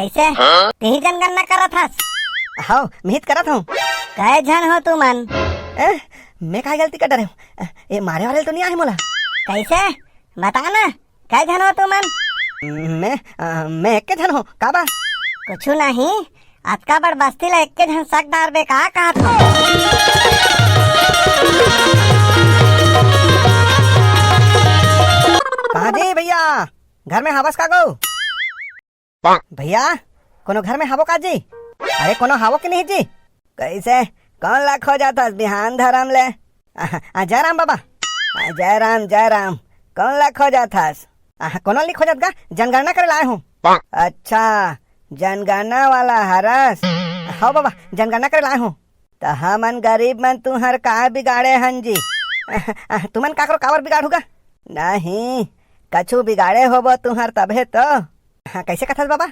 कैसे तेही जनगणना करत हस? हाँ मिहित करत हूँ। कै झन हो तू मन? मैं काय गलती कर रहे हूँ? ये मारे वाले तो नहीं आए मोला। कैसे बता ना, कै झन हो तू मन? मैं एक के झन हूँ का बा? कुछ नहीं, अतका बड़ बस्ती ला एक के झन शक डार बे का कहत हो? कहाँ जी भैया, घर में हावस का गो? भैया कोनो घर में हावो का जी? अरे कोनो हावो के नहीं जी? कैसे कौन लाख हो जाता बिहान धरम ले? जय राम बाबा। जय राम जय राम। कौन लाख हो जाता? कोनो लिख हो जात का? जनगणना करे लाए हूँ। अच्छा जनगणना वाला हरस। हाँ बाबा जनगणना करे लाए हूँ। तो हमन गरीब मन तुहर का बिगाड़े हन जी? तुमन काकरो कावर बिगाड़ होगा? नहीं कछु बिगाड़े होबो तुहर तबे तो। कैसे कथस बाबा?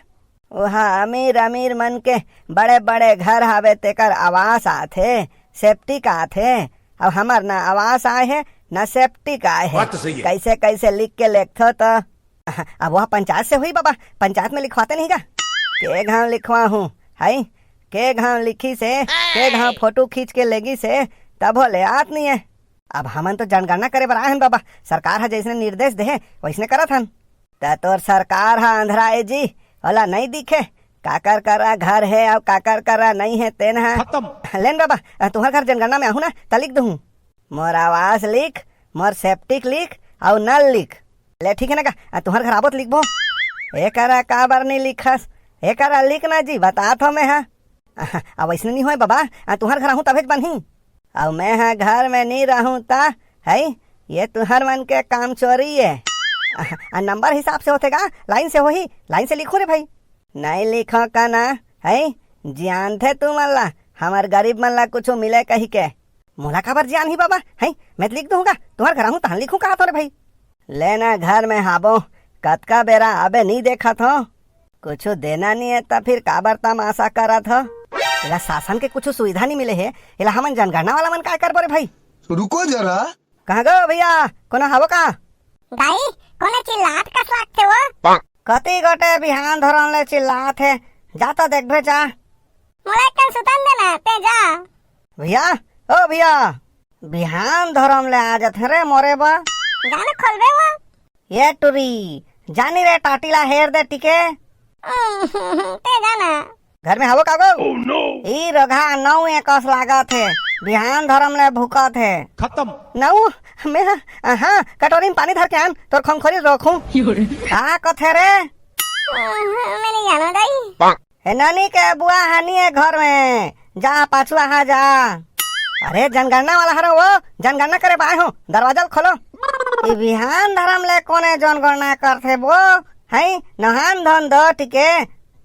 वहाँ अमीर अमीर मन के बड़े बड़े घर हावे तेकर आवास आथे, सेफ्टी का आथे। अब हमार ना आवास आए है ना सेफ्टी का आए है। कैसे कैसे लिख के लिखो तो अब वह पंचायत से हुई बाबा, पंचायत में लिखवाते नहीं का? के घाव लिखवा हूँ है, के घाव लिखी से, के घाव फोटो खींच के लेगी से, तब हो ले आत नहीं है। अब हमन तो जनगणना करे बर आए हन बाबा, सरकार हा जैसे निर्देश दे वैसने करत हन। तोर सरकार हा अंधरा है जी, ओला नहीं दिखे काकर करा घर है और काकर करा नहीं है तेन है। लेन बाबा तुम्हार घर जनगणना में आहू ना त लिख दूँ, मोर आवास लिख, मोर सेप्टिक लिख और नल लिख ले, ठीक है ना का? तुम्हार घर आबो तो लिखबो। एकरा का बार नहीं लिखस? एकरा लिखना जी बता थो मैं हाँ। अब ऐसे नहीं हो बाबा, तुम्हार घर आहू तभी बनही और मैं हाँ घर में नहीं रहूँ ता है। ये तुम्हार मन के काम चोरी है। नंबर हिसाब से होते का? लाइन से हो ही, लाइन से लिखो रे भाई। नहीं लिखो का ना है, जान थे तू मन ला हमार गरीब मन ला कुछ मिले कही के? मोला खबर जान ही बाबा है, मैं तो लिख दूंगा। तुम्हार घर आहू तहन लिखूं कहा तो रे भाई? लेना घर में हाबो कतका बेरा अबे नहीं देखा था, कुछ देना नहीं है तो फिर काबर तमाशा करा था? इला शासन के कुछ सुविधा नहीं मिले है, इला हमन जनगणना वाला मन काय कर बोरे भाई? रुको जरा। कहाँ गो भैया, कोनो हावो का? गाई कोने चिल्लात कस लागते हो? कति गोटे बिहान धरन ले चिल्लात है, जाता देख भे जा। मोला कल सुतन देना ते जा। भैया ओ भैया, बिहान धरम ले आ जाते रे मोरे बा। जाने खोलबे वो? ये टुरी जानी रे टाटीला हेर दे टिके। ते जाना घर में हावो का गो? ई रघा 9 एकस लागत है, बिहान धरम ले भूकत है। खत्म 9 मैं हाँ कटोरी में पानी धर के आन तोर खंखोरी रखूं। का कथे रे? मैं नहीं जाना दाई। है नानी के बुआ हानी है घर में, जा पाछुआ हा जा। अरे जनगणना वाला हरो वो, जनगणना करे बाए हो, दरवाजा खोलो। ई बिहान धरम ले कोने जनगणना करथे वो है? नहान धन दो टिके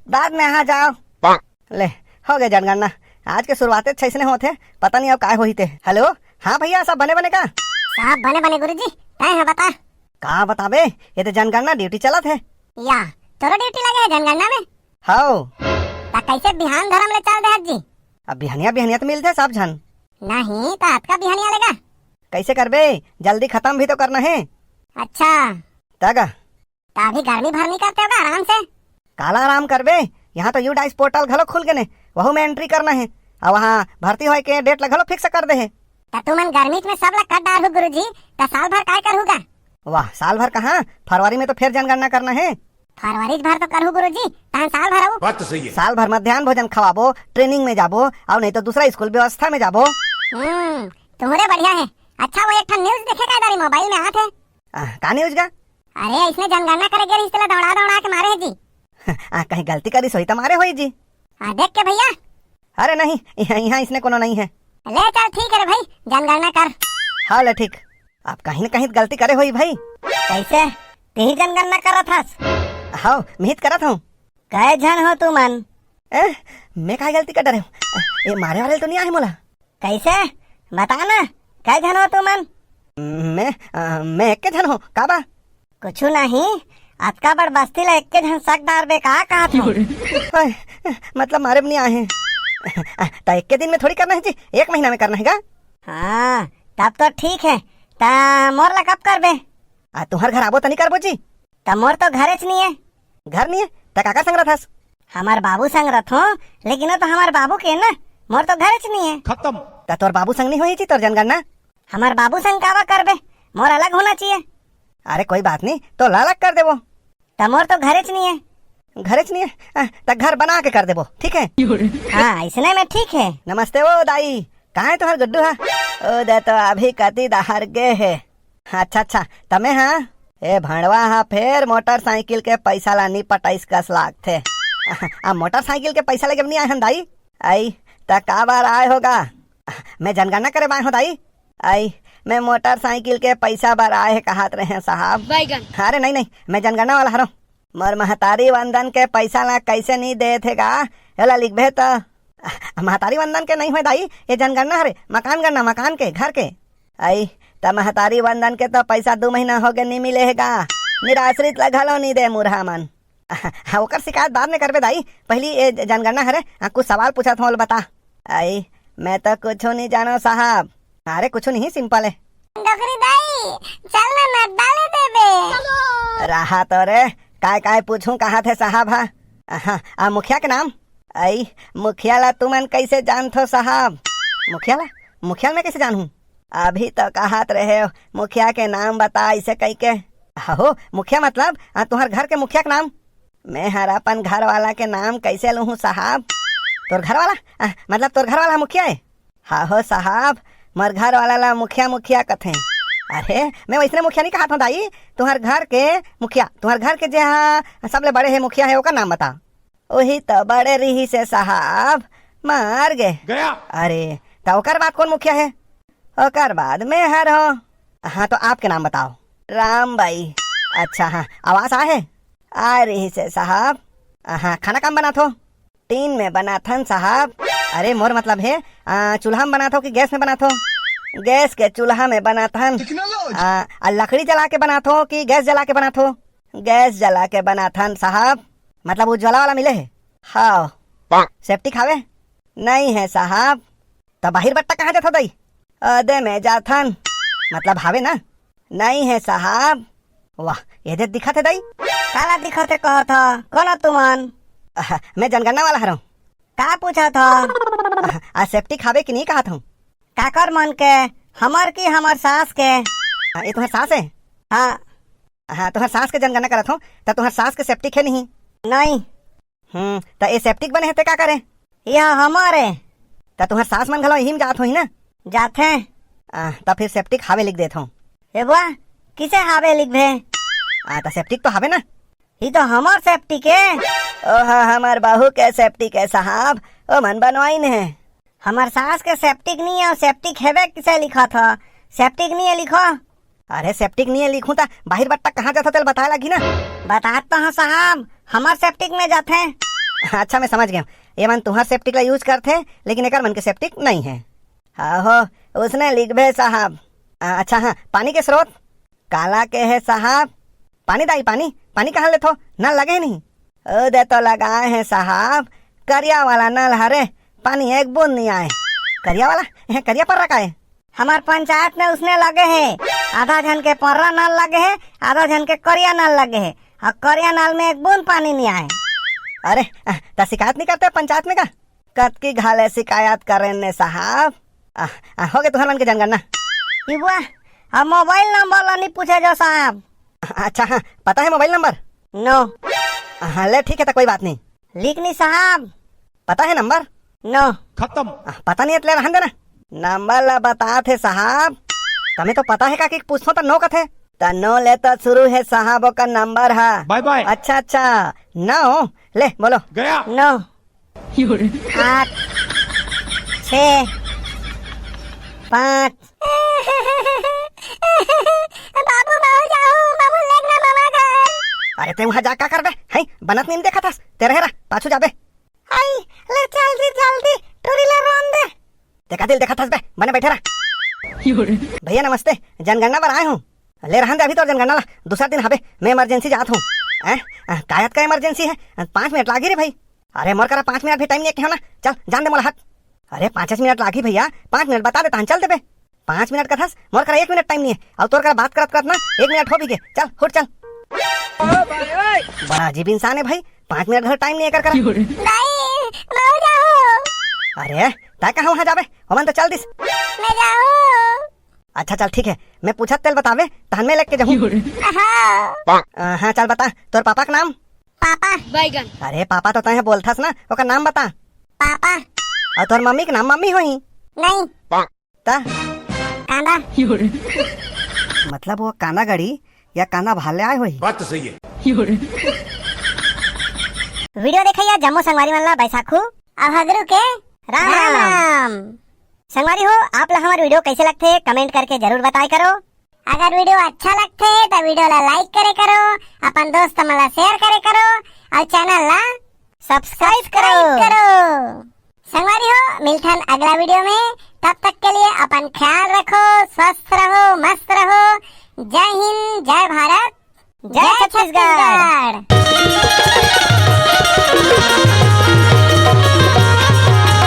बाद में आ जाओ। ले हो गए जनगणना, आज के शुरुआत छैसने होते, पता नहीं अब काय होई थे। हेलो हाँ भैया सब बने बने का? सब बने बने गुरुजी, तय है बता। का बताबे, ये तो जनगणना ड्यूटी चलत है। या तोरो ड्यूटी लगे है जनगणना में? हाउ ता कैसे बिहान धरम ले चल दे जी? अब बिहनिया बिहनिया तो मिलते सब झन। नहीं ता आपका बिहानिया लेगा? कैसे करबे, जल्दी खत्म भी तो करना है। अच्छा तगा ता अभी गर्मी भर नहीं करते होगा आराम से? काला आराम करबे, यहाँ तो यूडाइस पोर्टल घलो खुल गए, वहू में एंट्री करना है और वहाँ भर्ती होए के डेट घलो फिक्स कर दे है। ता तू मन गर्मी में सब ला कट डाल हो गुरुजी, ता साल भर काय करहुगा? वाह साल भर कहाँ, फरवरी में तो फिर जनगणना करना है। फरवरी भर तो करहु गुरुजी, ता साल भर आऊ? बात तो सही है। साल भर मध्याह्न भोजन खवाबो, ट्रेनिंग में जाबो और नहीं तो दूसरा स्कूल व्यवस्था में जाबो। तुम्हारे बढ़िया है। अच्छा वो एक ठन न्यूज़ देखे का इधर मोबाइल में आत है? का न्यूज का? अरे इसने जनगणना करे गए इसला दौड़ा दौड़ा के मारे है जी। कहीं गलती करी सोई तुम्हारे होई जी? देख के भैया। अरे नहीं यहाँ इसने कोनो नहीं है। ले चल ठीक है रे भाई, जनगणना कर। हाँ ले ठीक, आप कहीं न कहीं गलती करे होई भाई। कैसे तेही जनगणना करत हस? हाँ मिहित करत हूँ। कै झन हो तू मन? मैं काय गलती कर रहे हूँ? ये मारे वाले तो नहीं आए मोला। कैसे बता ना, कै झन हो तू मन? मैं एक के झन हूँ का बा? कुछ नहीं, अतका बड़ बस्ती ला एक के झन शक डार बे का कहत हो? मतलब मारे भी नहीं आए हैं। तो एक के दिन में थोड़ी करना है जी, 1 महीना में करना है का? हाँ तब तो ठीक है। ता मोर ला कब करबे? तुम्हार घर आबो तो नहीं करबो जी? ता मोर तो घरे च नहीं है। घर नहीं है तो काका संग रहथस? हमार बाबू संग रथो, लेकिन वो तो हमार बाबू के ना, मोर तो घर च नहीं है। खत्म। ता तोर बाबू संग नहीं हुई थी तोर जनगणना? हमार बाबू संग कावा करबे, मोर अलग होना चाहिए। अरे कोई बात नहीं, तो अलग कर देबो। तो मोर तो घर च नहीं है। घरे च नहीं है ता घर बना के कर देबो, ठीक है? हाँ इसने में ठीक है। नमस्ते वो दाई, कहाँ है तुम्हार गुड्डू? ओ दे तो अभी कति दहार गे है। अच्छा तमे हाँ ए भणवा हाँ फिर मोटरसाइकिल के पैसा लानी पटाइस कस लाग थे। मोटरसाइकिल के पैसा लेके नहीं आए हन दाई? आई ता का बार आए होगा? मैं जनगणना करे बाय हो दाई। आई मैं मोटरसाइकिल के पैसा बार आए है कहत रहे हैं साहब। अरे नहीं मैं जनगणना वाला हरो। मोर महतारी वंदन के पैसा ला कैसे नहीं दे थे गा? एला लिखबे तो महतारी वंदन के नहीं हुए दाई, ये जनगणना हरे मकान गणना, मकान के घर के। आई त महतारी वंदन के तो पैसा 2 महीना हो गए नहीं मिले गा। निराश्रित लगलो नहीं दे मुरहा मन। ओकर शिकायत बाद में करबे दाई, पहली ये जनगणना हरे कुछ सवाल पूछत हो बता। आई मैं तो कुछ नहीं जानो साहब। अरे कुछ नहीं, सिंपल है। डोकरी दाई चल ना नट डाले देबे। रहा तो रे काय पूछूं कहाँ थे साहब? हाँ मुखिया के नाम? आई मुखिया ला तुमन कैसे जानथो साहब? मुखिया मैं कैसे जानूं? अभी तो कहत रहे हो मुखिया के नाम बता, ऐसे कह के। हो मुखिया मतलब तुम्हार घर के मुखिया के नाम? मैं हर अपन घर वाला के नाम कैसे लूँ साहब? तोर घर वाला मतलब तोर घर वाला मुखिया है? हाँ हो साहब, मोर घर वाला ला मुखिया कथे। अरे मैं वैसने मुखिया नहीं कहा था दाई, तुम्हार घर के मुखिया, तुम्हार घर के जहाँ सबले बड़े है मुखिया है, ओका नाम बता। वही तो बड़े रही से साहब, मार गया। अरे तो ओकर बाद कौन मुखिया है? ओकर बाद मैं हर हो। हाँ तो आपके नाम बताओ। राम भाई। अच्छा हाँ, आवाज आ रही से साहब। हाँ खाना काम बना थो? 3 में बना थन साहब। अरे मोर मतलब है चूल्हा में बना थो कि गैस में बना थो? गैस के चूल्हा में बना थन। लकड़ी जला के बना थो कि गैस जला के बना थो? गैस जला के बना थन साहब। मतलब उज्ज्वला वाला मिले है? हाँ। सेफ्टी खावे? नहीं है साहब। तो बाहिर बट्टा कहाँ जाता दाई? अदे में जाथन। मतलब हावे ना? नहीं है साहब। वाह ये दे दिखा थे दाई। काला दिखते कहा था, कौन हो तुमन? मैं जनगणना वाला हूँ। का पूछा था? सेफ्टी खावे कि नहीं कहा था? काकर मन के, हमर की हमार सास के। ये तुम्हार सास है? हाँ तुम्हार सास के जनगणना करत हो तो तुम्हार सास के सेप्टिक है नहीं? नहीं। तो ये सेप्टिक बने है ते का करे? यह हमारे। तो तुम्हार सास मन घलो यही में जात हो ही ना? जाते। तो फिर सेप्टिक हावे लिख देता हूँ। ए बुआ किसे हावे लिख भे? तो सेप्टिक तो हावे ना? ये तो हमार सेफ्टी के। ओह हमार बहू के सेप्टिक है साहब, ओ मन बनवाई ने है। हमार सास के सेप्टिक नहीं है, सेप्टिक हेवे किसे लिखा था? सेप्टिक नहीं है लिखो। अरे सेप्टिक नहीं है लिखूं ता बाहर बट्टा कहाँ जाता तेल बताए लगी ना? बताता हूँ साहब, हमार सेप्टिक में जाते हैं। अच्छा मैं समझ गया, ये मन तुम्हार सेप्टिक ला यूज करते लेकिन एक मन के सेप्टिक नहीं है। हो उसने लिख भे साहब। अच्छा हाँ, पानी के स्रोत काला के है साहब? पानी दाई पानी कहाँ ले थो? नल लगे नहीं? ओ दे तो लगाए हैं साहब, करिया वाला नल हरे, पानी एक बूंद नहीं आए। करिया वाला यहाँ करिया पर रखा है? हमार पंचायत में उसने लगे है, आधा जन के पर्रा नल लगे है, आधा जन के करिया नल लगे है, और करिया नल में एक बूंद पानी नहीं आए। अरे तो शिकायत नहीं करते पंचायत में का? कत की घाले शिकायत करे ने साहब। हो गए तुम्हारे मन के जनगणना? बुआ अब मोबाइल नंबर नहीं पूछे जो साहब। अच्छा हाँ, पता है मोबाइल नंबर? नो। हाँ ले ठीक है, तो कोई बात नहीं। लिख नहीं साहब। पता है नंबर? नो। खत्म। पता नहीं है रहन देना। नंबर ला बता थे साहब। तुम्हें तो पता है का कि पूछो तो नो कथे? तो नो ले तो शुरू है साहब का नंबर है। Bye bye. अच्छा 9 ले बोलो। गया। 9 8 6 5 बाबू लेगना मामा घर। अरे ते वहाँ जा का करबे? है बनत नहीं देखा था तेरे हेरा पाछू जाबे। आई ले जल्दी टोरी ले रोन दे। देखा दिल देखा था बे, बने बैठे रहा। भैया नमस्ते, जनगणना पर आए हूँ। ले रहन दे अभी तो जनगणना ला, दूसरा दिन हबे मैं इमरजेंसी जात हूँ। कायद का इमरजेंसी है, 5 मिनट लागी रे भाई। अरे मोर करा 5 मिनट भी टाइम नहीं है ना, चल जान दे मोला हाथ। अरे 5 मिनट लागी भैया, 5 मिनट बता दे चल दे बे। 5 मिनट का था, मोर करा 1 मिनट टाइम नहीं है, और तोर करा बात करत ना 1 मिनट हो भी गए। चल उठ चल। बड़ा अजीब इंसान है भाई, 5 मिनट घर टाइम नहीं है कर नहीं मैं जाऊँ अरे ता कहाँ वहाँ जाबे हमन तो चल दिस मैं जाऊँ अच्छा चल ठीक है मैं पूछत तेल बतावे तहन में लेके जाऊँ हाँ हाँ चल बता तोर पापा का नाम पापा बैगन अरे पापा तो तय बोलथस ना ओकर नाम बता पापा और तोर मम्मी के नाम मम्मी होही नहीं ता कांदा मतलब वो काना गड़ी या काना भाले आए होही बात तो सही है। वीडियो देखिए जम्मू संगवारी वाला बैसाखू अब हगरू के राम राम संगवारी हो आप लोग हमारे वीडियो कैसे लगते हैं कमेंट करके जरूर बताया करो। अगर वीडियो अच्छा लगते है तो वीडियो ला लाइक करे करो, अपन दोस्त मला शेयर करे करो और चैनल ला सब्सक्राइब करो। संगवारी हो मिलथन अगला वीडियो में, तब तक के लिए अपन ख्याल रखो, स्वस्थ रहो, मस्त रहो। जय हिंद, जय भारत, जय छत्तीसगढ़।